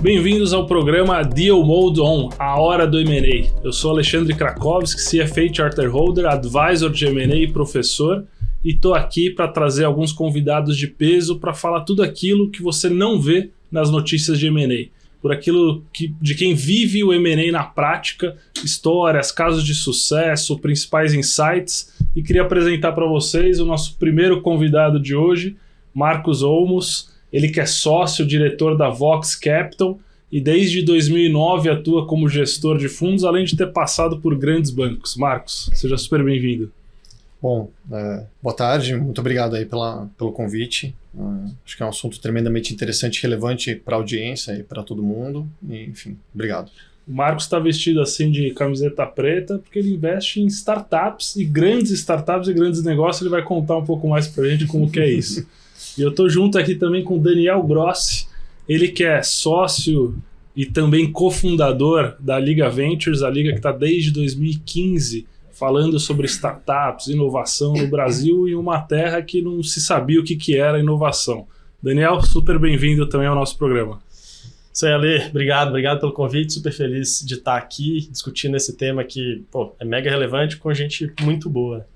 Bem-vindos ao programa Deal Mode On, a hora do M&A. Eu sou Alexandre Krakowski, CFA Charter Holder, Advisor de M&A e professor, e estou aqui para trazer alguns convidados de peso para falar tudo aquilo que você não vê nas notícias de M&A. Por aquilo de quem vive o M&A na prática, histórias, casos de sucesso, principais insights. E queria apresentar para vocês o nosso primeiro convidado de hoje, Marcos Olmos. Ele que é sócio, diretor da Vox Capital e desde 2009 atua como gestor de fundos, além de ter passado por grandes bancos. Marcos, seja super bem-vindo. Bom, boa tarde, muito obrigado aí pelo convite. Acho que é um assunto tremendamente interessante e relevante para a audiência e para todo mundo. E, enfim, obrigado. O Marcos está vestido assim de camiseta preta porque ele investe em startups e grandes negócios. Ele vai contar um pouco mais para a gente como que é isso. E eu estou junto aqui também com o Daniel Grossi, ele que é sócio e também cofundador da Liga Ventures, a Liga que está desde 2015 falando sobre startups, inovação no Brasil em uma terra que não se sabia o que era inovação. Daniel, super bem-vindo também ao nosso programa. Isso aí, Ale. Obrigado pelo convite, super feliz de estar aqui discutindo esse tema que é mega relevante com gente muito boa.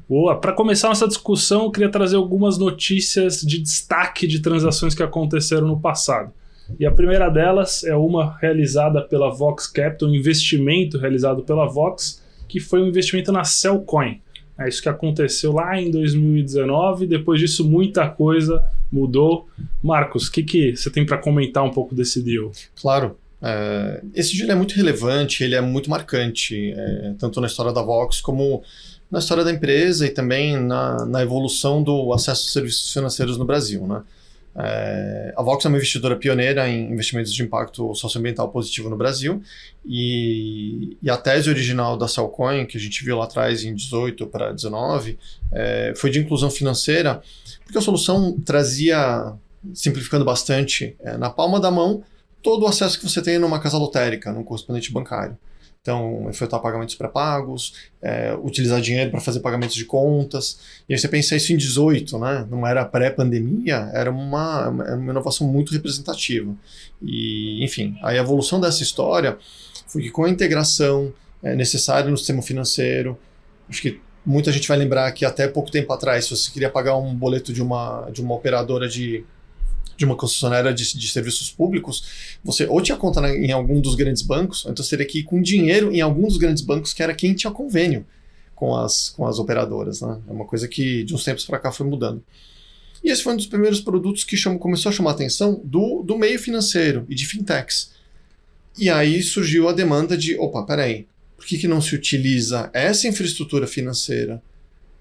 Boa. Para começar nossa discussão, eu queria trazer algumas notícias de destaque de transações que aconteceram no passado. E a primeira delas é uma realizada pela Vox Capital, um investimento realizado pela Vox, que foi um investimento na Cellcoin. É isso que aconteceu lá em 2019, depois disso muita coisa mudou. Marcos, o que você tem para comentar um pouco desse deal? Claro. Esse deal é muito relevante, ele é muito marcante, tanto na história da Vox como na história da empresa e também na evolução do acesso a serviços financeiros no Brasil, né? A Vox é uma investidora pioneira em investimentos de impacto socioambiental positivo no Brasil e a tese original da Cellcoin, que a gente viu lá atrás em 18 para 19, foi de inclusão financeira, porque a solução trazia, simplificando bastante, na palma da mão, todo o acesso que você tem numa casa lotérica, num correspondente bancário. Então, efetuar pagamentos pré-pagos, utilizar dinheiro para fazer pagamentos de contas. E aí você pensa isso em 18, né? Não era pré-pandemia, era uma inovação muito representativa. E, enfim, a evolução dessa história foi que com a integração necessária no sistema financeiro, acho que muita gente vai lembrar que até pouco tempo atrás, se você queria pagar um boleto de uma operadora de uma concessionária de serviços públicos, você ou tinha conta em algum dos grandes bancos, ou então você teria que ir com dinheiro em algum dos grandes bancos, que era quem tinha convênio com as operadoras, né? É uma coisa que de uns tempos para cá foi mudando. E esse foi um dos primeiros produtos que começou a chamar a atenção do meio financeiro e de fintechs. E aí surgiu a demanda de, peraí, por que não se utiliza essa infraestrutura financeira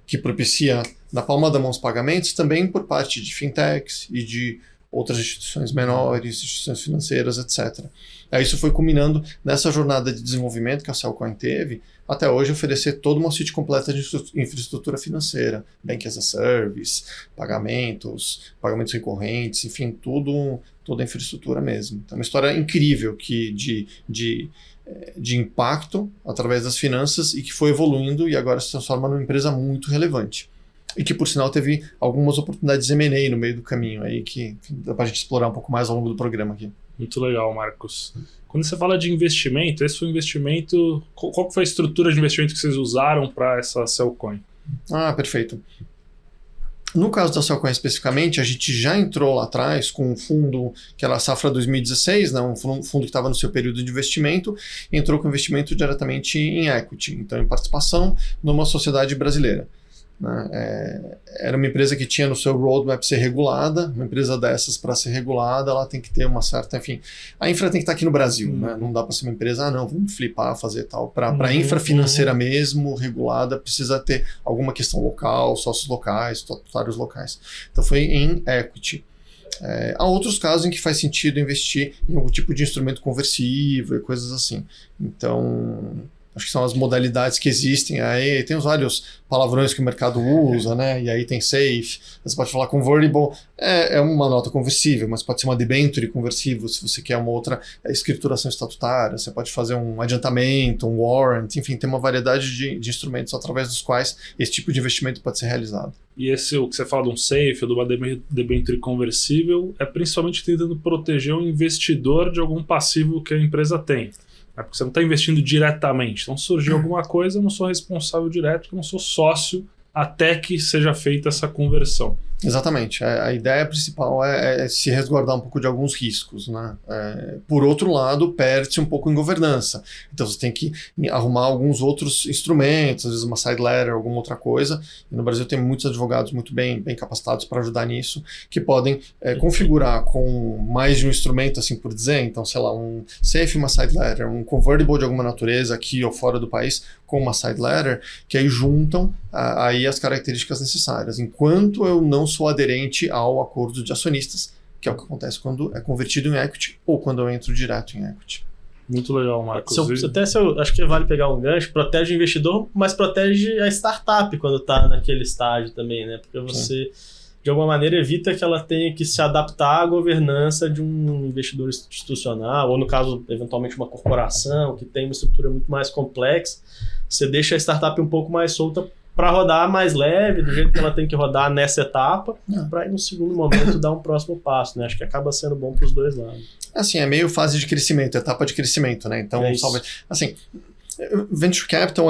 que propicia na palma da mão os pagamentos também por parte de fintechs e de outras instituições menores, instituições financeiras, etc. Aí isso foi culminando nessa jornada de desenvolvimento que a Cellcoin teve, até hoje oferecer toda uma suite completa de infraestrutura financeira, Bank as a Service, pagamentos recorrentes, enfim, toda a infraestrutura mesmo. Então, uma história incrível de impacto através das finanças e que foi evoluindo e agora se transforma numa empresa muito relevante. E que, por sinal, teve algumas oportunidades M&A no meio do caminho aí que dá para a gente explorar um pouco mais ao longo do programa aqui. Muito legal, Marcos. Quando você fala de investimento, esse foi um investimento... Qual foi a estrutura de investimento que vocês usaram para essa Cellcoin? Perfeito. No caso da Cellcoin especificamente, a gente já entrou lá atrás com um fundo que era a Safra 2016, né, um fundo que estava no seu período de investimento, entrou com investimento diretamente em equity, então em participação numa sociedade brasileira. Era uma empresa que tinha no seu roadmap ser regulada. Uma empresa dessas, para ser regulada, ela tem que ter uma certa, enfim, a infra tem que estar aqui no Brasil, né? Não dá para ser uma empresa, vamos flipar, fazer tal. Para a infra financeira mesmo, regulada, precisa ter alguma questão local, sócios locais, estatutários locais. Então foi em equity. Há outros casos em que faz sentido investir em algum tipo de instrumento conversível e coisas assim. Então, Acho que são as modalidades que existem. Aí tem os vários palavrões que o mercado usa, né? E aí tem safe. Você pode falar convertible, é uma nota conversível, mas pode ser uma debenture conversível se você quer uma outra escrituração estatutária. Você pode fazer um adiantamento, um warrant, enfim, tem uma variedade de instrumentos através dos quais esse tipo de investimento pode ser realizado. E esse, o que você fala de um safe ou de uma debenture conversível, é principalmente tentando proteger o investidor de algum passivo que a empresa tem. Porque você não está investindo diretamente. Então, surgiu alguma coisa, eu não sou responsável direto, porque eu não sou sócio até que seja feita essa conversão. Exatamente. A ideia principal é se resguardar um pouco de alguns riscos, né? Por outro lado, perde-se um pouco em governança. Então, você tem que arrumar alguns outros instrumentos, às vezes uma side letter, alguma outra coisa. E no Brasil tem muitos advogados muito bem capacitados para ajudar nisso, que podem configurar com mais de um instrumento, assim por dizer. Então, sei lá, um safe, uma side letter, um convertible de alguma natureza aqui ou fora do país com uma side letter, que aí juntam aí as características necessárias. Enquanto eu não sou aderente ao acordo de acionistas, que é o que acontece quando é convertido em equity ou quando eu entro direto em equity. Muito legal, Marcos. Acho que vale pegar um gancho, protege o investidor, mas protege a startup quando está naquele estágio também, né? Porque você, de alguma maneira, evita que ela tenha que se adaptar à governança de um investidor institucional, ou no caso, eventualmente, uma corporação que tem uma estrutura muito mais complexa. Você deixa a startup um pouco mais solta para rodar mais leve, do jeito que ela tem que rodar nessa etapa, para no segundo momento dar um próximo passo, né? Acho que acaba sendo bom para os dois lados. Assim, é meio fase de crescimento, etapa de crescimento, né? Então, assim, venture capital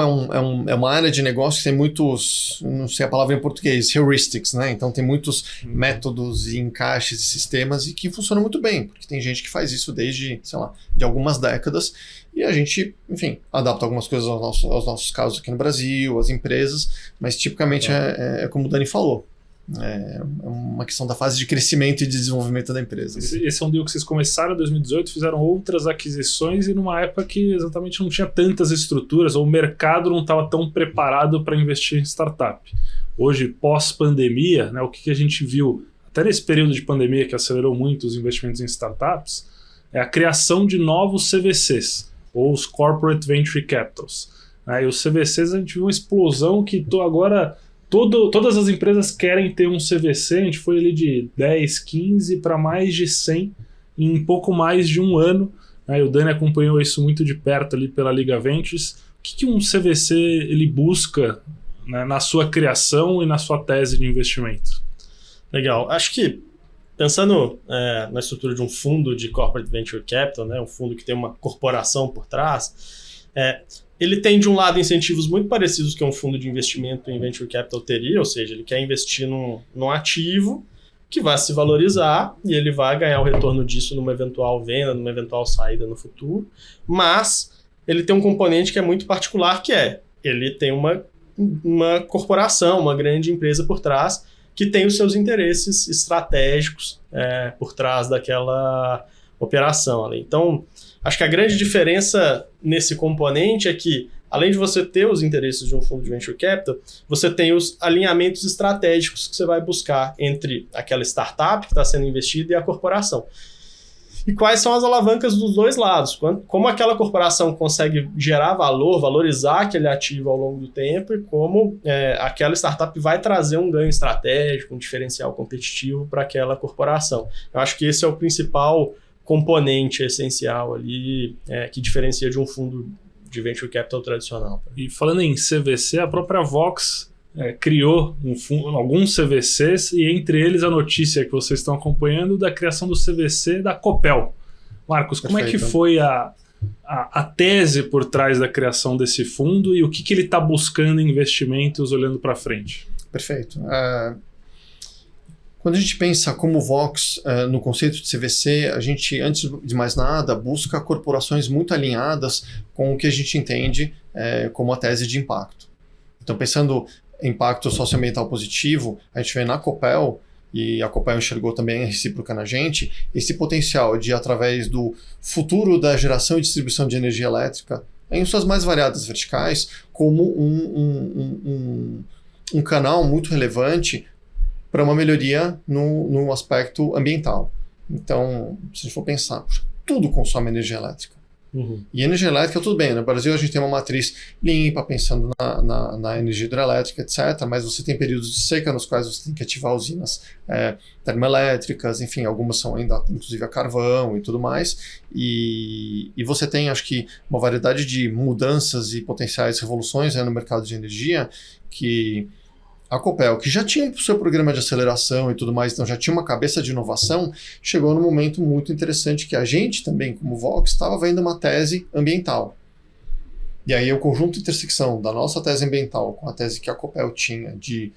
é uma área de negócio que tem muitos, não sei a palavra em português, heuristics, né? Então tem muitos métodos e encaixes e sistemas e que funcionam muito bem, porque tem gente que faz isso desde, sei lá, de algumas décadas e a gente, enfim, adapta algumas coisas aos nossos casos aqui no Brasil, as empresas, mas tipicamente é como o Dani falou. É uma questão da fase de crescimento e de desenvolvimento da empresa. Esse é um deal que vocês começaram em 2018, fizeram outras aquisições e numa época que exatamente não tinha tantas estruturas, ou o mercado não estava tão preparado para investir em startup. Hoje, pós-pandemia, né, o que a gente viu, até nesse período de pandemia que acelerou muito os investimentos em startups, é a criação de novos CVCs, ou os Corporate Venture Capitals. E os CVCs a gente viu uma explosão que agora... Todas as empresas querem ter um CVC, a gente foi ali de 10, 15 para mais de 100 em pouco mais de um ano. O Dani acompanhou isso muito de perto ali pela Liga Ventures. O que um CVC ele busca, né, na sua criação e na sua tese de investimento? Legal. Acho que pensando na estrutura de um fundo de Corporate Venture Capital, né, um fundo que tem uma corporação por trás, ele tem, de um lado, incentivos muito parecidos que um fundo de investimento em Venture Capital teria, ou seja, ele quer investir num ativo que vai se valorizar e ele vai ganhar o retorno disso numa eventual venda, numa eventual saída no futuro, mas ele tem um componente que é muito particular, que ele tem uma corporação, uma grande empresa por trás, que tem os seus interesses estratégicos por trás daquela operação ali. Então, acho que a grande diferença nesse componente é que, além de você ter os interesses de um fundo de venture capital, você tem os alinhamentos estratégicos que você vai buscar entre aquela startup que está sendo investida e a corporação. E quais são as alavancas dos dois lados? Como aquela corporação consegue gerar valor, valorizar aquele ativo ao longo do tempo e como aquela startup vai trazer um ganho estratégico, um diferencial competitivo para aquela corporação. Eu acho que esse é o principal componente essencial ali que diferencia de um fundo de venture capital tradicional. E falando em CVC, a própria Vox criou alguns CVCs e entre eles a notícia que vocês estão acompanhando da criação do CVC da Copel. Marcos, como é que foi a tese por trás da criação desse fundo e o que ele está buscando em investimentos olhando para frente? Perfeito. Quando a gente pensa como Vox no conceito de CVC, a gente, antes de mais nada, busca corporações muito alinhadas com o que a gente entende como a tese de impacto. Então, pensando em impacto socioambiental positivo, a gente vê na Copel, e a Copel enxergou também a recíproca na gente, esse potencial de, através do futuro da geração e distribuição de energia elétrica, em suas mais variadas verticais, como um canal muito relevante para uma melhoria no aspecto ambiental. Então, se a gente for pensar, tudo consome energia elétrica. E energia elétrica, tudo bem, no Brasil a gente tem uma matriz limpa, pensando na energia hidrelétrica, etc., mas você tem períodos de seca nos quais você tem que ativar usinas termoelétricas, enfim, algumas são ainda, inclusive, a carvão e tudo mais, e você tem, acho que, uma variedade de mudanças e potenciais revoluções no mercado de energia que a Copel, que já tinha o seu programa de aceleração e tudo mais, então já tinha uma cabeça de inovação, chegou num momento muito interessante que a gente também, como Vox, estava vendo uma tese ambiental. E aí o conjunto de intersecção da nossa tese ambiental com a tese que a Copel tinha de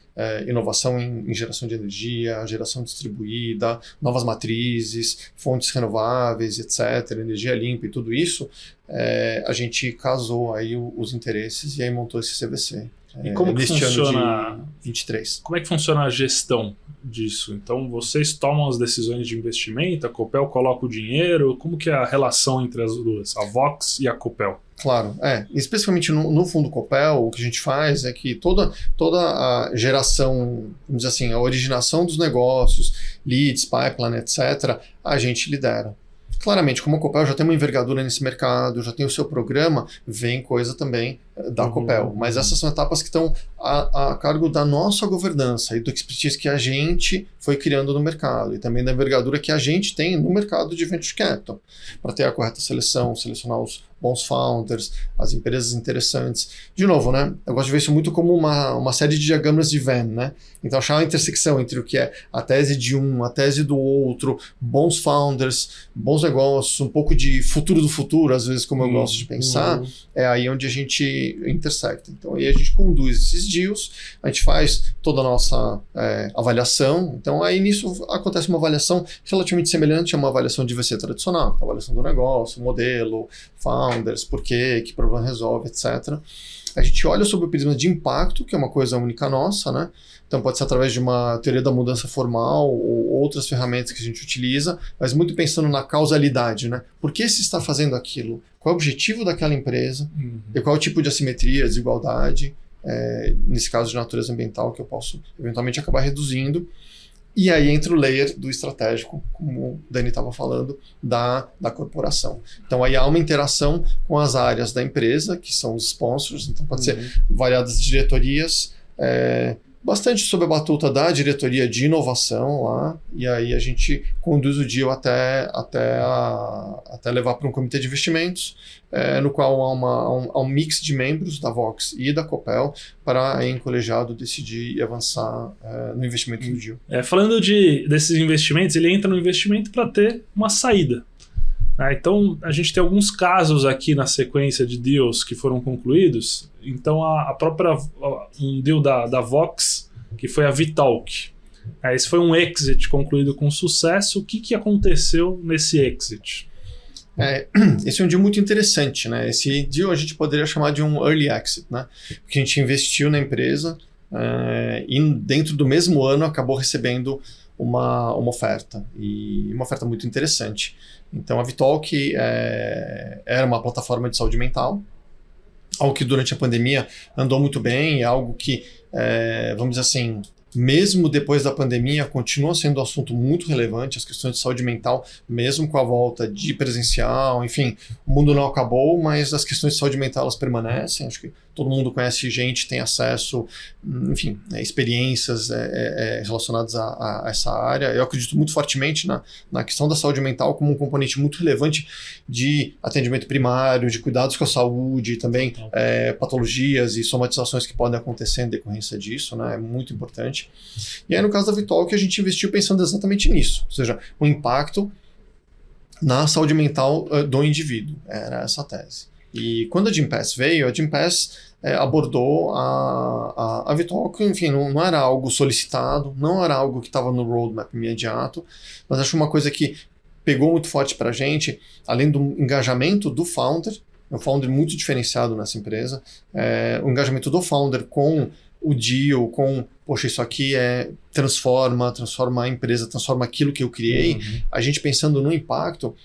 inovação em geração de energia, geração distribuída, novas matrizes, fontes renováveis, etc., energia limpa e tudo isso, a gente casou aí os interesses e aí montou esse CVC. E como que funciona ano de 23. Como é que funciona a gestão disso? Então, vocês tomam as decisões de investimento, a Copel coloca o dinheiro, como que é a relação entre as duas, a Vox e a Copel? Claro, especificamente no fundo Copel, o que a gente faz é que toda a geração, vamos dizer assim, a originação dos negócios, leads, pipeline, etc., a gente lidera. Claramente, como a Copel já tem uma envergadura nesse mercado, já tem o seu programa, vem coisa também da Copel. Mas essas são etapas que estão a cargo da nossa governança e do expertise que a gente foi criando no mercado e também da envergadura que a gente tem no mercado de Venture Capital, para ter a correta seleção, selecionar os bons founders, as empresas interessantes. De novo, né? Eu gosto de ver isso muito como uma série de diagramas de Venn, né? Então, achar a intersecção entre o que é a tese de um, a tese do outro, bons founders, bons negócios, um pouco de futuro do futuro, às vezes, como eu gosto de pensar, é aí onde a gente intersecta. Então, aí a gente conduz esses deals, a gente faz toda a nossa avaliação. Então, aí nisso acontece uma avaliação relativamente semelhante a uma avaliação de VC tradicional, a avaliação do negócio, modelo, founders, por quê, que problema resolve, etc. A gente olha sobre o prisma de impacto, que é uma coisa única nossa, né? Então pode ser através de uma teoria da mudança formal ou outras ferramentas que a gente utiliza, mas muito pensando na causalidade, né? Por que se está fazendo aquilo? Qual é o objetivo daquela empresa? E qual é o tipo de assimetria, desigualdade, nesse caso de natureza ambiental, que eu posso eventualmente acabar reduzindo. E aí entra o layer do estratégico, como o Dani estava falando, da corporação. Então aí há uma interação com as áreas da empresa, que são os sponsors, então pode ser variadas diretorias, bastante sob a batuta da diretoria de inovação lá, e aí a gente conduz o deal até levar para um comitê de investimentos, no qual há um mix de membros da Vox e da Copel para, em colegiado, decidir e avançar no investimento do deal. Falando desses investimentos, ele entra no investimento para ter uma saída. Então, a gente tem alguns casos aqui na sequência de deals que foram concluídos. Então, a própria um deal da Vox, que foi a Vitalk. Esse foi um exit concluído com sucesso. O que aconteceu nesse exit? Esse é um deal muito interessante, né? Esse deal a gente poderia chamar de um early exit, né? Porque a gente investiu na empresa e dentro do mesmo ano acabou recebendo uma oferta, e uma oferta muito interessante. Então a Vitalk era uma plataforma de saúde mental, algo que durante a pandemia andou muito bem, é algo que, vamos dizer assim, mesmo depois da pandemia, continua sendo um assunto muito relevante, as questões de saúde mental, mesmo com a volta de presencial, enfim, o mundo não acabou, mas as questões de saúde mental elas permanecem. Acho que todo mundo conhece gente, tem acesso, enfim, experiências relacionadas a essa área. Eu acredito muito fortemente na questão da saúde mental como um componente muito relevante de atendimento primário, de cuidados com a saúde, também patologias e somatizações que podem acontecer em decorrência disso, né? É muito importante. E aí, no caso da Vitalk, a gente investiu pensando exatamente nisso, ou seja, o impacto na saúde mental do indivíduo. Era essa a tese. E quando a Gympass veio, a Gympass abordou a Vitalk, enfim, não era algo solicitado, não era algo que estava no roadmap imediato, mas acho uma coisa que pegou muito forte para a gente, além do engajamento do founder, um founder muito diferenciado nessa empresa, o engajamento do founder com o deal, com, poxa, isso aqui transforma a empresa, transforma aquilo que eu criei. A gente pensando no impacto,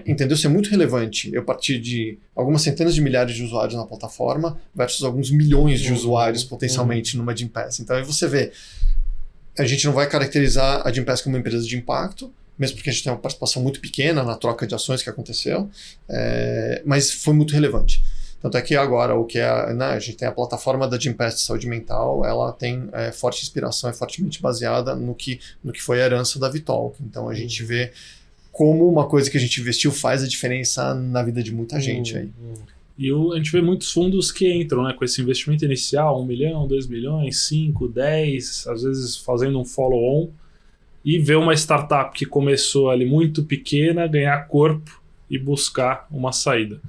entendeu ser muito relevante eu partir de algumas centenas de milhares de usuários na plataforma versus alguns milhões de usuários potencialmente numa Gympass. Então aí você vê, a gente não vai caracterizar a Gympass como uma empresa de impacto, mesmo porque a gente tem uma participação muito pequena na troca de ações que aconteceu, mas foi muito relevante. Tanto é que agora, a gente tem a plataforma da Gympass de saúde mental, ela tem forte inspiração, é fortemente baseada no que foi a herança da Vitalk. Então a gente vê como uma coisa que a gente investiu faz a diferença na vida de muita gente aí. E a gente vê muitos fundos que entram, né, com esse investimento inicial, 1 milhão, 2 milhões, 5, 10, às vezes fazendo um follow-on, e vê uma startup que começou ali muito pequena, ganhar corpo e buscar uma saída.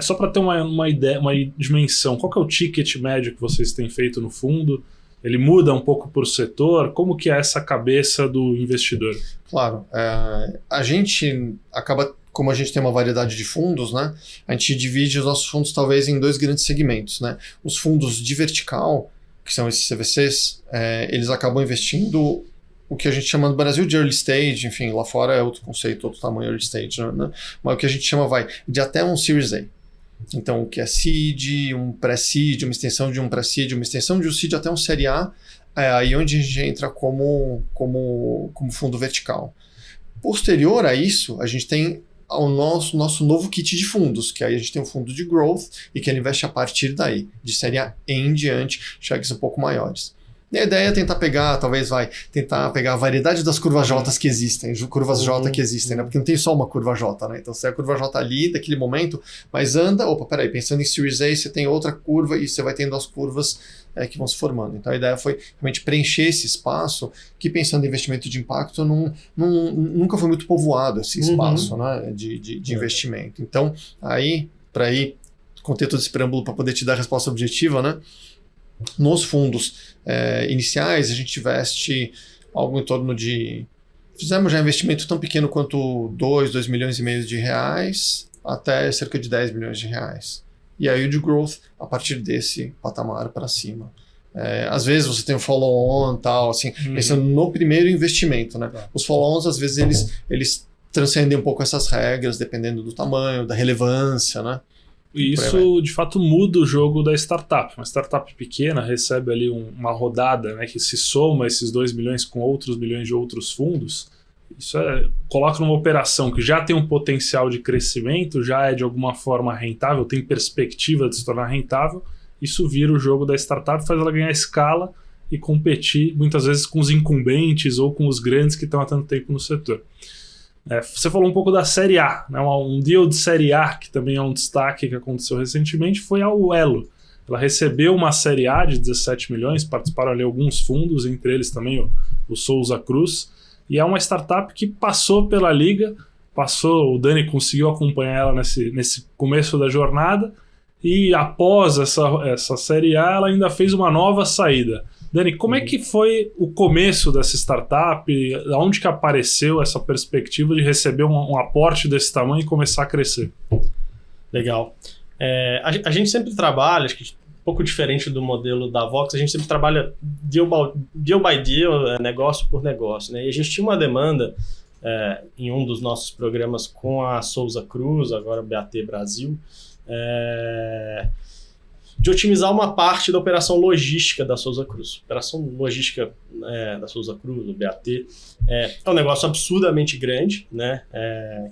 Só para ter uma ideia, uma dimensão, qual que é o ticket médio que vocês têm feito no fundo? Ele muda um pouco por setor? Como que é essa cabeça do investidor? Claro, a gente acaba, como a gente tem uma variedade de fundos, né, a gente divide os nossos fundos talvez em 2 grandes segmentos, né? Os fundos de vertical, que são esses CVCs, eles acabam investindo o que a gente chama no Brasil de early stage, enfim, lá fora é outro conceito, outro tamanho early stage, né? Mas o que a gente chama de até um Series A. Então, o que é seed, um pré-seed, uma extensão de um pré-seed, uma extensão de um seed até um série A, é aí onde a gente entra como fundo vertical. Posterior a isso, a gente tem o nosso novo kit de fundos, que aí a gente tem um fundo de growth e que ele investe a partir daí, de série A em diante, cheques um pouco maiores. E a ideia é tentar pegar a variedade das curvas J que existem, curvas J que existem, né? Porque não tem só uma curva J, né? Então, você tem a curva J ali, daquele momento, mas pensando em Series A, você tem outra curva e você vai tendo as curvas que vão se formando. Então, a ideia foi realmente preencher esse espaço, que pensando em investimento de impacto, nunca foi muito povoado esse espaço, né? de investimento. Então, para contei todo esse preâmbulo para poder te dar a resposta objetiva, né? Nos fundos iniciais, a gente investe algo em torno de... Fizemos já investimento tão pequeno quanto 2 milhões e meio de reais até cerca de 10 milhões de reais. E aí o de growth a partir desse patamar para cima. Às vezes você tem um follow-on e tal, assim, pensando no primeiro investimento, né? Os follow-ons, às vezes, eles transcendem um pouco essas regras, dependendo do tamanho, da relevância, né? E isso, de fato, muda o jogo da startup. Uma startup pequena recebe ali uma rodada, né, que se soma esses 2 milhões com outros milhões de outros fundos. Isso coloca numa operação que já tem um potencial de crescimento, já é de alguma forma rentável, tem perspectiva de se tornar rentável. Isso vira o jogo da startup, faz ela ganhar escala e competir muitas vezes com os incumbentes ou com os grandes que estão há tanto tempo no setor. Você falou um pouco da Série A, né? Um deal de Série A, que também é um destaque que aconteceu recentemente, foi a Uelo. Ela recebeu uma Série A de 17 milhões, participaram ali alguns fundos, entre eles também o Souza Cruz, e é uma startup que passou pela liga, o Dani conseguiu acompanhar ela nesse começo da jornada, e após essa Série A, ela ainda fez uma nova saída. Dani, como é que foi o começo dessa startup? Onde que apareceu essa perspectiva de receber um aporte desse tamanho e começar a crescer? Legal. A gente sempre trabalha, acho que um pouco diferente do modelo da Vox, a gente sempre trabalha deal by deal, negócio por negócio, né? E a gente tinha uma demanda em um dos nossos programas com a Souza Cruz, agora BAT Brasil, de otimizar uma parte da operação logística da Souza Cruz. A operação logística da Souza Cruz, o BAT, é um negócio absurdamente grande, né?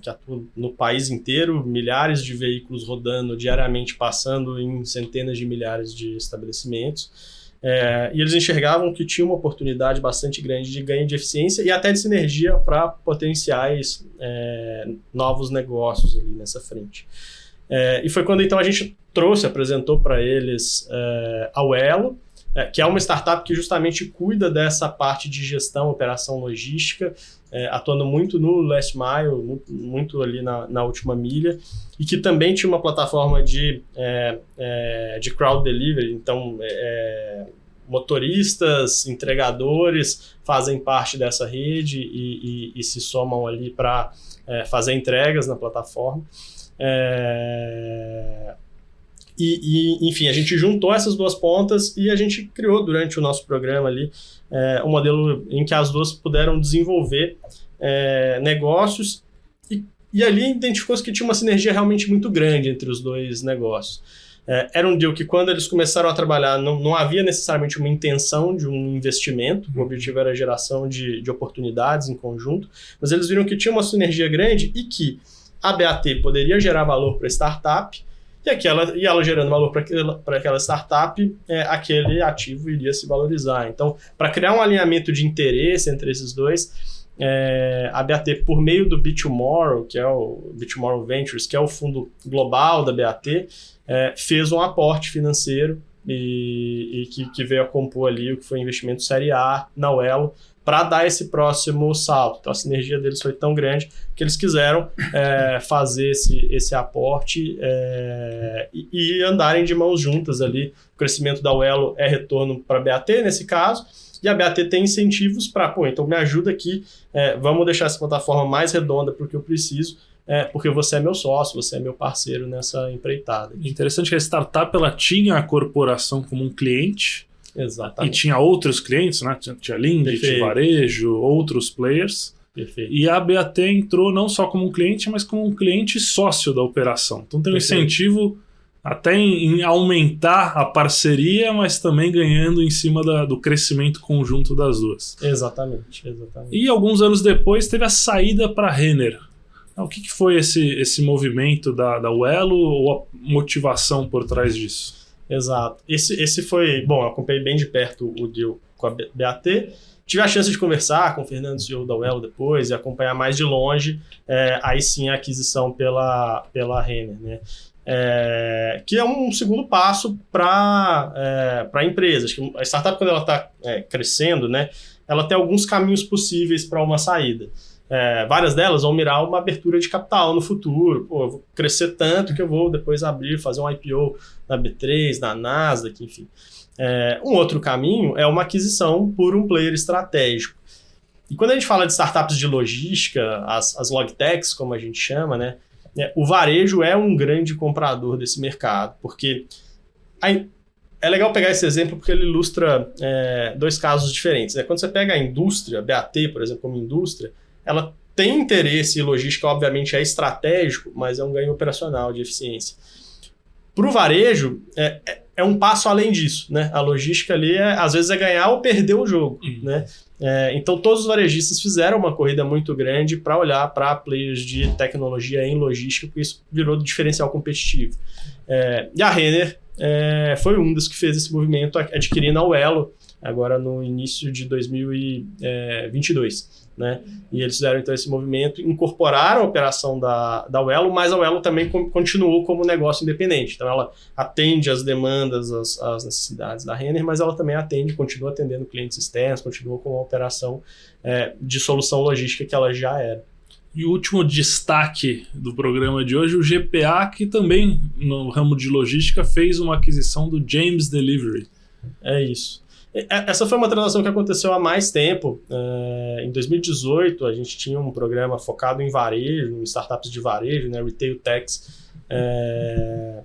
Que atua no país inteiro, milhares de veículos rodando diariamente, passando em centenas de milhares de estabelecimentos. E eles enxergavam que tinha uma oportunidade bastante grande de ganho de eficiência e até de sinergia para potenciais novos negócios ali nessa frente. E foi quando então a gente apresentou para eles a Uelo, que é uma startup que justamente cuida dessa parte de gestão, operação logística, atuando muito no last mile, muito ali na última milha, e que também tinha uma plataforma de crowd delivery, então motoristas, entregadores fazem parte dessa rede e se somam ali para fazer entregas na plataforma. Enfim, a gente juntou essas duas pontas e a gente criou durante o nosso programa ali um modelo em que as duas puderam desenvolver negócios e ali identificou-se que tinha uma sinergia realmente muito grande entre os dois negócios. Era um deal que, quando eles começaram a trabalhar, não havia necessariamente uma intenção de um investimento, o objetivo era a geração de oportunidades em conjunto, mas eles viram que tinha uma sinergia grande e que a BAT poderia gerar valor para a startup, e ela gerando valor para aquela startup, aquele ativo iria se valorizar. Então, para criar um alinhamento de interesse entre esses dois, a BAT, por meio do Bit2Morrow, que é o Bit2Morrow Ventures, que é o fundo global da BAT, fez um aporte financeiro e que veio a compor ali o que foi investimento série A na Uelo, para dar esse próximo salto. Então, a sinergia deles foi tão grande que eles quiseram fazer esse aporte e andarem de mãos juntas ali. O crescimento da Uelo é retorno para a BAT, nesse caso, e a BAT tem incentivos para, então me ajuda aqui, vamos deixar essa plataforma mais redonda para o que eu preciso, porque você é meu sócio, você é meu parceiro nessa empreitada. Interessante que a startup ela tinha a corporação como um cliente. Exatamente. E tinha outros clientes, né? Tinha Lindt, tinha Varejo, outros players. Perfeito. E a BAT entrou não só como um cliente, mas como um cliente sócio da operação. Então tem um incentivo até em aumentar a parceria, mas também ganhando em cima do crescimento conjunto das duas. Exatamente. E alguns anos depois teve a saída para a Renner. O que foi esse movimento da Uelo, ou a motivação por trás disso? Exato. Esse foi... Bom, eu acompanhei bem de perto o deal com a BAT. Tive a chance de conversar com o Fernando, CEO da Uelo, depois, e acompanhar mais de longe, aí sim, a aquisição pela Renner, né? Que é um segundo passo para a empresa. Acho que a startup, quando ela está crescendo, né, ela tem alguns caminhos possíveis para uma saída. Várias delas vão mirar uma abertura de capital no futuro. Eu vou crescer tanto que eu vou depois fazer um IPO na B3, na Nasdaq, enfim. Um outro caminho é uma aquisição por um player estratégico. E quando a gente fala de startups de logística, as logtechs, como a gente chama, né, o varejo é um grande comprador desse mercado, porque é legal pegar esse exemplo porque ele ilustra dois casos diferentes, né? Quando você pega a indústria, a BAT, por exemplo, como indústria, ela tem interesse, e logística obviamente é estratégico, mas é um ganho operacional de eficiência. Para o varejo, é um passo além disso, né? A logística ali, às vezes, é ganhar ou perder o jogo, né? Então, todos os varejistas fizeram uma corrida muito grande para olhar para players de tecnologia em logística, porque isso virou diferencial competitivo. E a Renner foi um dos que fez esse movimento, adquirindo a Uelo, agora no início de 2022. Né? E eles fizeram então esse movimento, incorporaram a operação da Uelo, mas a Uelo também continuou como negócio independente. Então ela atende as demandas, as necessidades da Renner, mas ela também continua atendendo clientes externos, continua com a operação de solução logística que ela já era. E o último destaque do programa de hoje, o GPA, que também no ramo de logística fez uma aquisição do James Delivery. É isso. Essa foi uma transação que aconteceu há mais tempo. Em 2018, a gente tinha um programa focado em varejo, em startups de varejo, né, Retail Techs,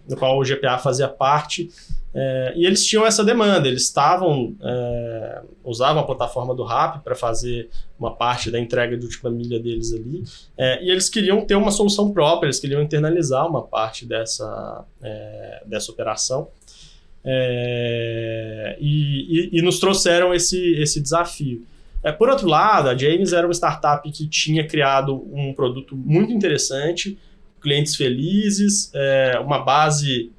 no qual o GPA fazia parte. E eles tinham essa demanda, eles usavam a plataforma do Rappi para fazer uma parte da entrega de última milha deles ali, e eles queriam ter uma solução própria, eles queriam internalizar uma parte dessa operação. E nos trouxeram esse desafio. Por outro lado, a James era uma startup que tinha criado um produto muito interessante, clientes felizes, uma base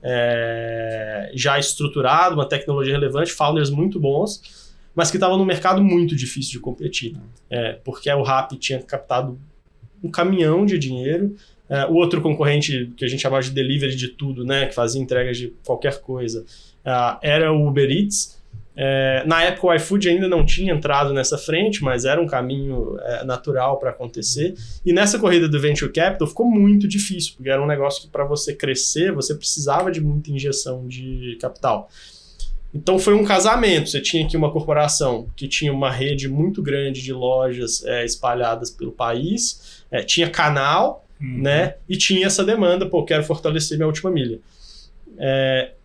já estruturada, uma tecnologia relevante, founders muito bons, mas que estava num mercado muito difícil de competir, porque o Rappi tinha captado um caminhão de dinheiro. O outro concorrente, que a gente chamava de delivery de tudo, né, que fazia entregas de qualquer coisa, era o Uber Eats. Na época o iFood ainda não tinha entrado nessa frente, mas era um caminho natural para acontecer. E nessa corrida do Venture Capital ficou muito difícil, porque era um negócio que, para você crescer, você precisava de muita injeção de capital. Então foi um casamento. Você tinha aqui uma corporação que tinha uma rede muito grande de lojas espalhadas pelo país, tinha canal, né, e tinha essa demanda, quero fortalecer minha última milha.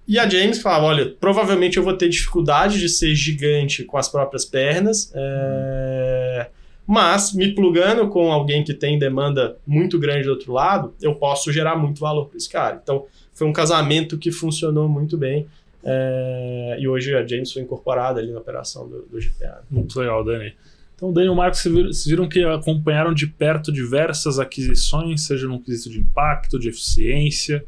E a James falava, olha, provavelmente eu vou ter dificuldade de ser gigante com as próprias pernas, Mas, me plugando com alguém que tem demanda muito grande do outro lado, eu posso gerar muito valor para esse cara. Então, foi um casamento que funcionou muito bem. E hoje a James foi incorporada ali na operação do GPA. Muito legal, Dani. Então, Dani e o Marcos, vocês viram que acompanharam de perto diversas aquisições, seja no quesito de impacto, de eficiência.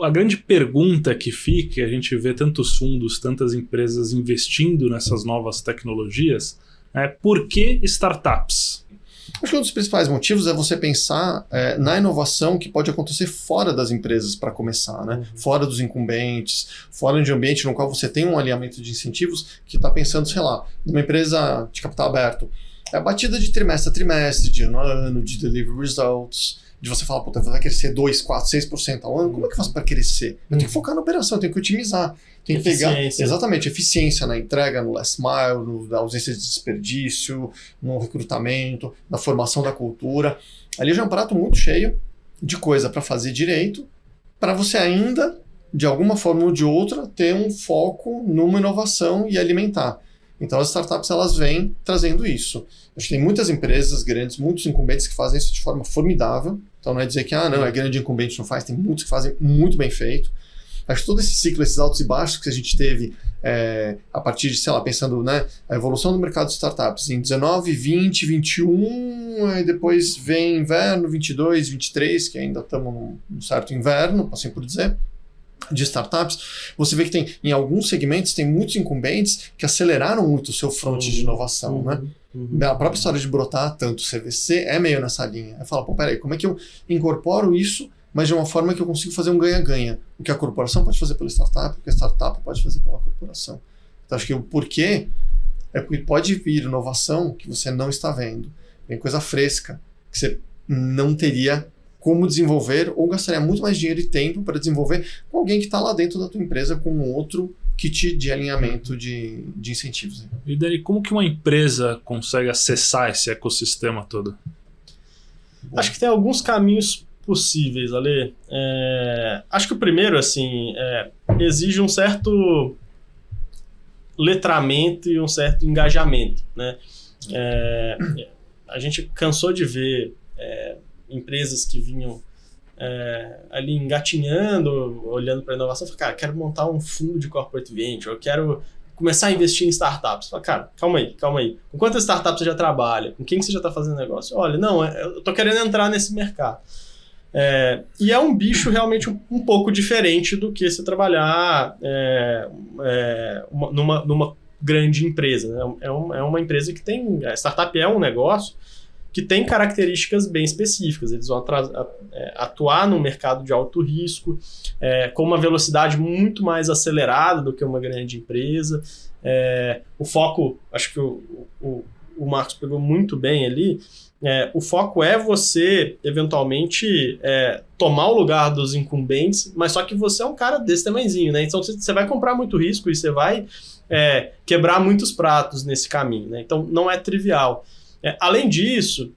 A grande pergunta que fica, a gente vê tantos fundos, tantas empresas investindo nessas novas tecnologias, é por que startups? Acho que um dos principais motivos é você pensar na inovação que pode acontecer fora das empresas para começar, né? Fora dos incumbentes, fora de um ambiente no qual você tem um alinhamento de incentivos que está pensando, sei lá, numa empresa de capital aberto. É a batida de trimestre a trimestre, de ano a ano, de delivery results, de você falar, puta, vai crescer 2, 4, 6% ao ano, como é que eu faço para crescer? Eu tenho que focar na operação, eu tenho que otimizar. Tem que pegar exatamente eficiência na entrega, no last mile, na ausência de desperdício, no recrutamento, na formação da cultura. Ali já é um prato muito cheio de coisa para fazer direito, para você ainda, de alguma forma ou de outra, ter um foco numa inovação e alimentar. Então as startups elas vêm trazendo isso. Acho que tem muitas empresas grandes, muitos incumbentes que fazem isso de forma formidável. Então não é dizer que não, é grande incumbente, não faz. Tem muitos que fazem muito bem feito. Acho que todo esse ciclo, esses altos e baixos que a gente teve a partir de, sei lá, pensando, né, a evolução do mercado de startups em 19, 20, 21, aí depois vem inverno, 22, 23, que ainda estamos num certo inverno, assim por dizer, de startups, você vê que tem, em alguns segmentos, tem muitos incumbentes que aceleraram muito o seu front de inovação, né? A própria história de brotar tanto CVC é meio nessa linha. É falar, pô, peraí, como é que eu incorporo isso, mas de uma forma que eu consigo fazer um ganha-ganha? O que a corporação pode fazer pela startup, o que a startup pode fazer pela corporação. Então, acho que o porquê é porque pode vir inovação que você não está vendo. Tem coisa fresca que você não teria como desenvolver ou gastaria muito mais dinheiro e tempo para desenvolver com alguém que está lá dentro da tua empresa com um outro kit de alinhamento de incentivos. E Dani, como que uma empresa consegue acessar esse ecossistema todo? Acho que tem alguns caminhos possíveis, Ale. Acho que o primeiro, assim, exige um certo letramento e um certo engajamento, né? A gente cansou de ver empresas que vinham ali engatinhando, olhando para a inovação, falaram, cara, quero montar um fundo de corporate venture, eu quero começar a investir em startups. Fala, cara, calma aí. Com quantas startups você já trabalha? Com quem você já está fazendo negócio? Olha, não, eu estou querendo entrar nesse mercado. E é um bicho realmente um pouco diferente do que você trabalhar numa grande empresa, né? É uma empresa que tem... A startup é um negócio que tem características bem específicas. Eles vão atuar no mercado de alto risco, com uma velocidade muito mais acelerada do que uma grande empresa. O foco, acho que o Marcos pegou muito bem ali, o foco é você, eventualmente, tomar o lugar dos incumbentes, mas só que você é um cara desse tamanhozinho, né? Então você vai comprar muito risco e você vai quebrar muitos pratos nesse caminho, né? Então não é trivial. Além disso,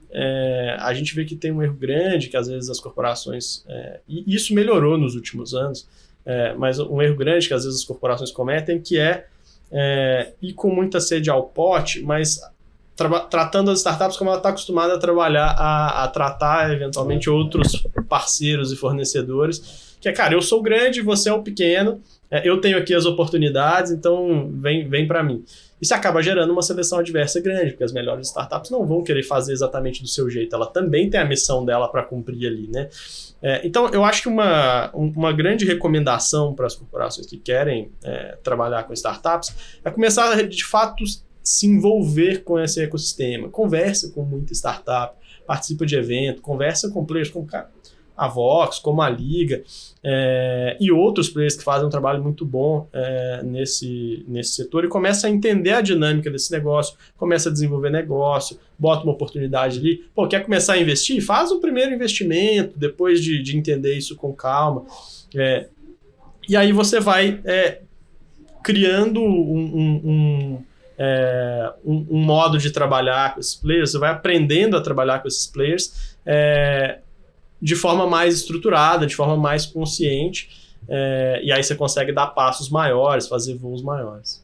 a gente vê que tem um erro grande, que às vezes as corporações, e isso melhorou nos últimos anos, mas um erro grande que às vezes as corporações cometem, que ir com muita sede ao pote, mas tratando as startups como ela está acostumada a trabalhar, a tratar eventualmente outros parceiros e fornecedores, que cara, eu sou grande, você é o pequeno, eu tenho aqui as oportunidades, então vem para mim. Isso acaba gerando uma seleção adversa grande, porque as melhores startups não vão querer fazer exatamente do seu jeito, ela também tem a missão dela para cumprir ali, né? Então, eu acho que uma grande recomendação para as corporações que querem trabalhar com startups é começar a, de fato, se envolver com esse ecossistema. Conversa com muita startup, participa de evento, conversa com players como a Vox, como a Liga, e outros players que fazem um trabalho muito bom nesse setor, e começa a entender a dinâmica desse negócio, começa a desenvolver negócio, bota uma oportunidade ali. Pô, quer começar a investir? Faz um primeiro investimento, depois de entender isso com calma. E aí você vai criando um modo de trabalhar com esses players, você vai aprendendo a trabalhar com esses players de forma mais estruturada, de forma mais consciente, e aí você consegue dar passos maiores, fazer voos maiores.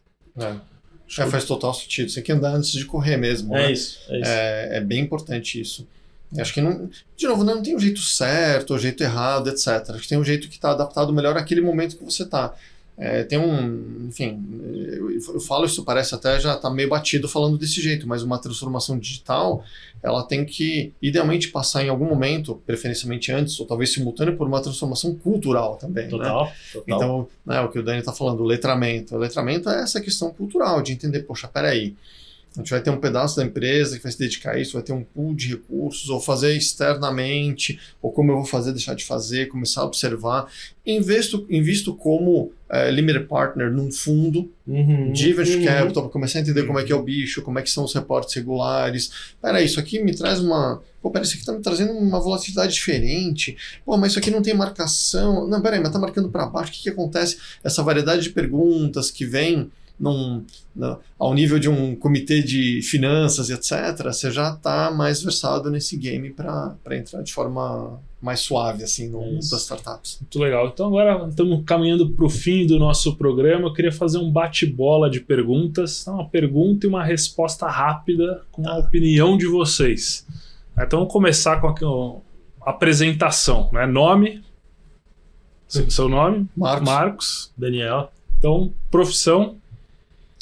Faz total sentido. Você tem que andar antes de correr mesmo. É né? isso. É bem importante isso. Acho que, de novo, não tem um jeito certo, ou jeito errado, etc. Acho que tem um jeito que está adaptado melhor àquele momento que você está. Enfim, eu falo isso, parece até já tá meio batido falando desse jeito, mas uma transformação digital, ela tem que, idealmente, passar em algum momento, preferencialmente antes, ou talvez simultâneo, por uma transformação cultural também. Total. Então, o que o Dani está falando, o letramento. O letramento é essa questão cultural, de entender, poxa, peraí, a gente vai ter um pedaço da empresa que vai se dedicar a isso, vai ter um pool de recursos, ou fazer externamente, ou como eu vou fazer, deixar de fazer, começar a observar. Invisto como limited partner num fundo de venture capital, para começar a entender como é que é o bicho, como é que são os reportes regulares. Peraí, isso aqui me traz uma... Pô, peraí, isso aqui está me trazendo uma volatilidade diferente. Pô, mas isso aqui não tem marcação. Não, peraí, mas está marcando para baixo. O que acontece? Essa variedade de perguntas que vem... ao nível de um comitê de finanças, etc., você já está mais versado nesse game para entrar de forma mais suave assim, no mundo das startups. Muito legal. Então agora estamos caminhando para o fim do nosso programa. Eu queria fazer um bate-bola de perguntas. Uma pergunta e uma resposta rápida com a opinião de vocês. Então vamos começar com a apresentação. Né? Nome? Seu nome? Marcos. Daniel. Então, profissão?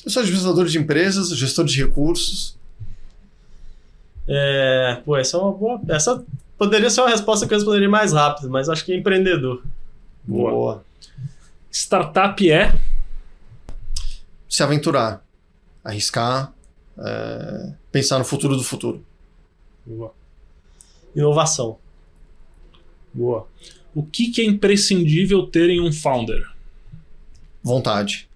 Eu sou administrador de empresas, gestor de recursos. Essa é uma boa... Essa poderia ser uma resposta que eu responderia mais rápido, mas acho que é empreendedor. Boa. Startup é? Se aventurar, arriscar, pensar no futuro do futuro. Boa. Inovação. Boa. O que é imprescindível ter em um founder? Vontade.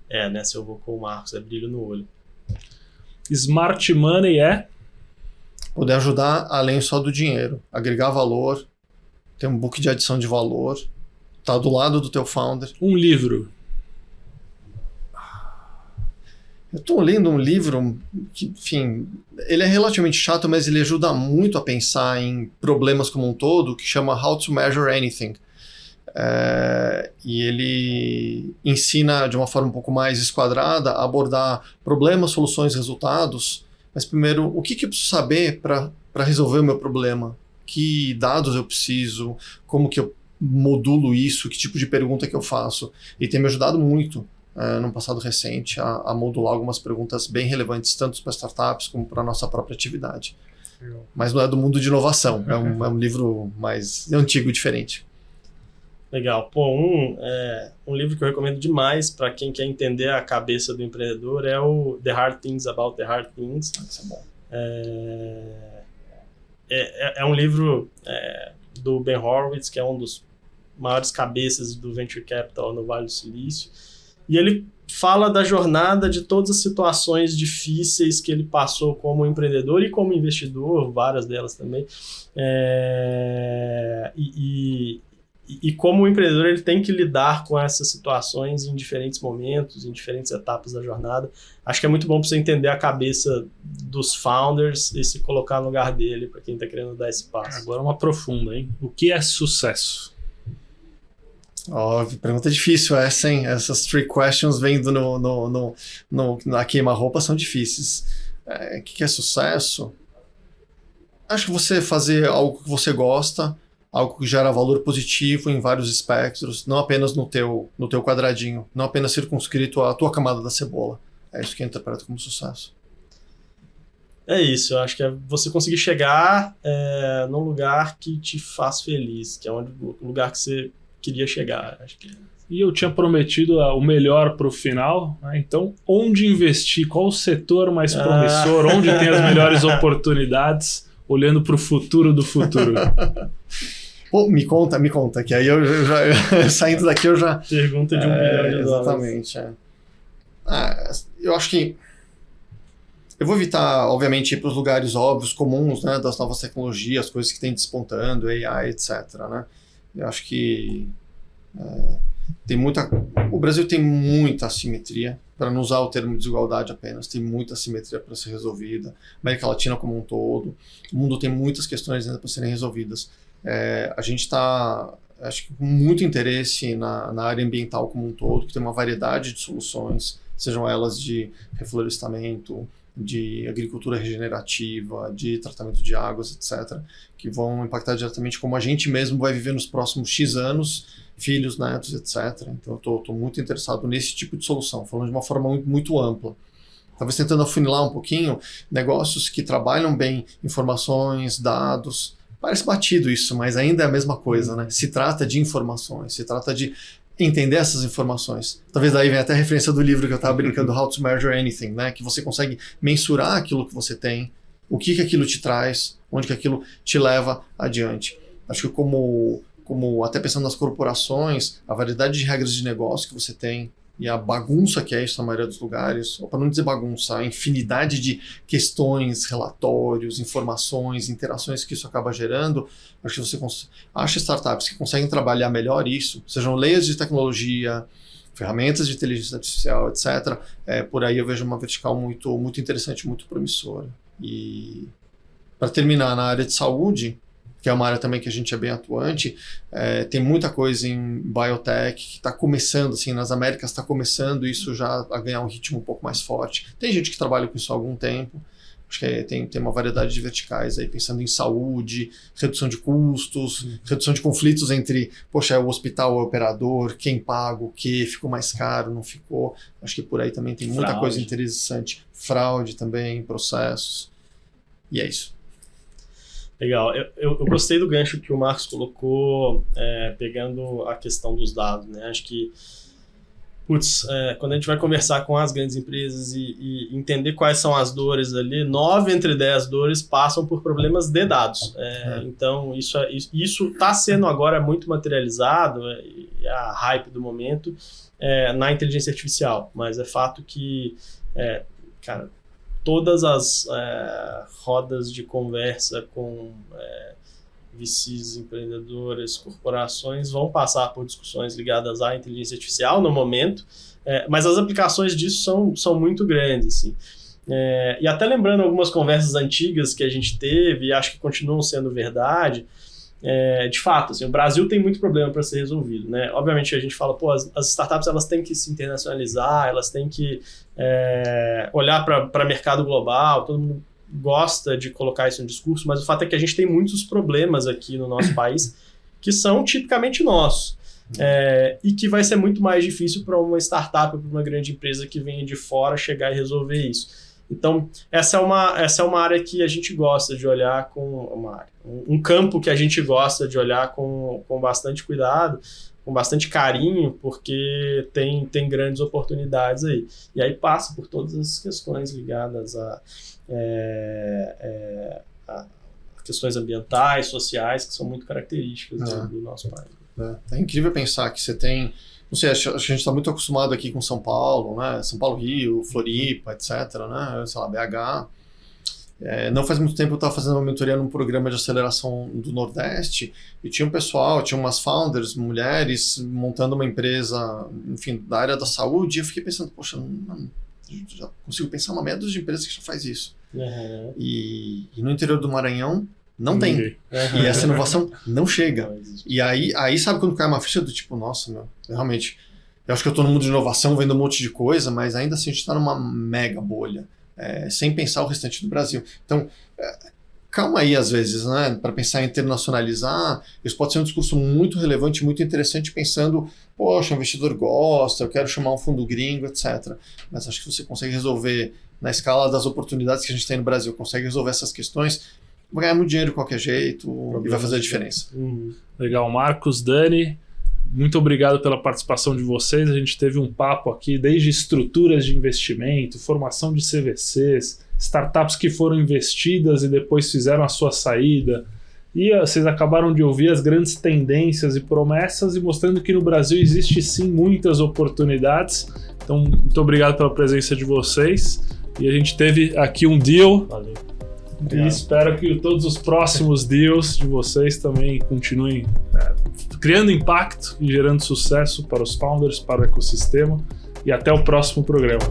Né? Se eu vou com o Marcos, é brilho no olho. Smart Money é? Poder ajudar além só do dinheiro. Agregar valor, ter um book de adição de valor, estar do lado do teu founder. Um livro. Eu estou lendo um livro que, enfim, ele é relativamente chato, mas ele ajuda muito a pensar em problemas como um todo, que chama How to Measure Anything. E ele ensina de uma forma um pouco mais esquadrada a abordar problemas, soluções, resultados. Mas primeiro, o que eu preciso saber para resolver o meu problema? Que dados eu preciso? Como que eu modulo isso? Que tipo de pergunta que eu faço? E tem me ajudado muito no passado recente a modular algumas perguntas bem relevantes, tanto para startups como para a nossa própria atividade. Mas não é do mundo de inovação, é um livro mais antigo e diferente. Legal. Um livro que eu recomendo demais para quem quer entender a cabeça do empreendedor é o The Hard Things About the Hard Things. Isso é bom. É um livro do Ben Horowitz, que é um dos maiores cabeças do Venture Capital no Vale do Silício. E ele fala da jornada de todas as situações difíceis que ele passou como empreendedor e como investidor, várias delas também. E como o empreendedor ele tem que lidar com essas situações em diferentes momentos, em diferentes etapas da jornada. Acho que é muito bom para você entender a cabeça dos founders e se colocar no lugar dele, para quem está querendo dar esse passo. Agora uma profunda, hein? O que é sucesso? Pergunta difícil essa, hein? Essas 3 questions vindo na queima-roupa são difíceis. O que é sucesso? Acho que você fazer algo que você gosta, algo que gera valor positivo em vários espectros, não apenas no teu quadradinho, não apenas circunscrito à tua camada da cebola. É isso que eu interpreto como sucesso. É isso, eu acho que é você conseguir chegar num lugar que te faz feliz, que é o lugar que você queria chegar. Acho que... E eu tinha prometido o melhor para o final, né? Então, onde investir? Qual o setor mais promissor? Onde tem as melhores oportunidades? Olhando para o futuro do futuro. Pô, me conta, que aí eu já saindo daqui eu já... Pergunta de $1 bilhão. Exatamente. Eu acho que eu vou evitar, obviamente, ir para os lugares óbvios, comuns, né, das novas tecnologias, coisas que tem despontando, AI, etc. Né? Eu acho que o Brasil tem muita assimetria, para não usar o termo desigualdade apenas, tem muita assimetria para ser resolvida. América Latina como um todo, o mundo tem muitas questões ainda para serem resolvidas. A gente está acho que com muito interesse na área ambiental como um todo, que tem uma variedade de soluções, sejam elas de reflorestamento, de agricultura regenerativa, de tratamento de águas, etc., que vão impactar diretamente como a gente mesmo vai viver nos próximos X anos, filhos, netos, etc. Então eu estou muito interessado nesse tipo de solução, falando de uma forma muito, muito ampla. Talvez tentando afunilar um pouquinho, negócios que trabalham bem informações, dados. Parece batido isso, mas ainda é a mesma coisa, né? Se trata de informações, se trata de entender essas informações. Talvez daí venha até a referência do livro que eu estava brincando, How to Measure Anything, né? Que você consegue mensurar aquilo que você tem, o que aquilo te traz, onde que aquilo te leva adiante. Acho que como até pensando nas corporações, a variedade de regras de negócio que você tem, e a bagunça que é isso na maioria dos lugares, ou para não dizer bagunça, a infinidade de questões, relatórios, informações, interações que isso acaba gerando, acho que você acha startups que conseguem trabalhar melhor isso, sejam layers de tecnologia, ferramentas de inteligência artificial, etc. Por aí eu vejo uma vertical muito, muito interessante, muito promissora. E para terminar, na área de saúde, que é uma área também que a gente é bem atuante, tem muita coisa em biotech que está começando, assim, nas Américas está começando isso já a ganhar um ritmo um pouco mais forte. Tem gente que trabalha com isso há algum tempo, acho que tem uma variedade de verticais aí, pensando em saúde, redução de custos, redução de conflitos entre, poxa, é o hospital, é o operador, quem paga o quê, ficou mais caro, não ficou. Acho que por aí também tem muita coisa interessante. Fraude também, processos, e é isso. Legal. Eu gostei do gancho que o Marcos colocou, pegando a questão dos dados, né? Acho que, quando a gente vai conversar com as grandes empresas e entender quais são as dores ali, 9 entre 10 dores passam por problemas de dados. Então, isso está sendo agora muito materializado, a hype do momento, na inteligência artificial. Mas é fato que, cara, todas as rodas de conversa com VCs, empreendedores, corporações vão passar por discussões ligadas à inteligência artificial no momento, mas as aplicações disso são muito grandes. Assim. E até lembrando algumas conversas antigas que a gente teve, e acho que continuam sendo verdade, de fato, assim, o Brasil tem muito problema para ser resolvido, né? Obviamente a gente fala, as startups elas têm que se internacionalizar, elas têm que olhar para mercado global, todo mundo gosta de colocar isso no discurso, mas o fato é que a gente tem muitos problemas aqui no nosso país que são tipicamente nossos. E que vai ser muito mais difícil para uma startup, para uma grande empresa que venha de fora chegar e resolver isso. Então, essa é uma área que a gente gosta de olhar um campo que a gente gosta de olhar com bastante cuidado, com bastante carinho, porque tem grandes oportunidades aí. E aí passa por todas as questões ligadas a questões ambientais, sociais, que são muito características do nosso país. É incrível pensar que você tem... Não sei, acho que a gente está muito acostumado aqui com São Paulo, né? São Paulo, Rio, Floripa, etc., né? Sei lá, BH. Não faz muito tempo eu estava fazendo uma mentoria num programa de aceleração do Nordeste e tinha um pessoal, tinha umas founders, mulheres, montando uma empresa, enfim, da área da saúde, e eu fiquei pensando, poxa, mano, já consigo pensar uma meia dúzia de empresas que já faz isso. Uhum. E no interior do Maranhão não tem. Uhum. E essa inovação não chega. E aí sabe quando cai uma ficha do tipo, nossa, meu, realmente, eu acho que eu estou no mundo de inovação, vendo um monte de coisa, mas ainda assim a gente está numa mega bolha, sem pensar o restante do Brasil. Então, calma aí às vezes, né, para pensar em internacionalizar, isso pode ser um discurso muito relevante, muito interessante, pensando, poxa, o investidor gosta, eu quero chamar um fundo gringo, etc. Mas acho que você consegue resolver, na escala das oportunidades que a gente tem no Brasil, consegue resolver essas questões, vai ganhar muito dinheiro de qualquer jeito e vai fazer a diferença. Legal, Marcos, Dani, muito obrigado pela participação de vocês. A gente teve um papo aqui desde estruturas de investimento, formação de CVCs, startups que foram investidas e depois fizeram a sua saída. E vocês acabaram de ouvir as grandes tendências e promessas e mostrando que no Brasil existe sim muitas oportunidades. Então, muito obrigado pela presença de vocês. E a gente teve aqui um deal. Valeu. E espero que todos os próximos deals de vocês também continuem criando impacto e gerando sucesso para os founders, para o ecossistema. E até o próximo programa.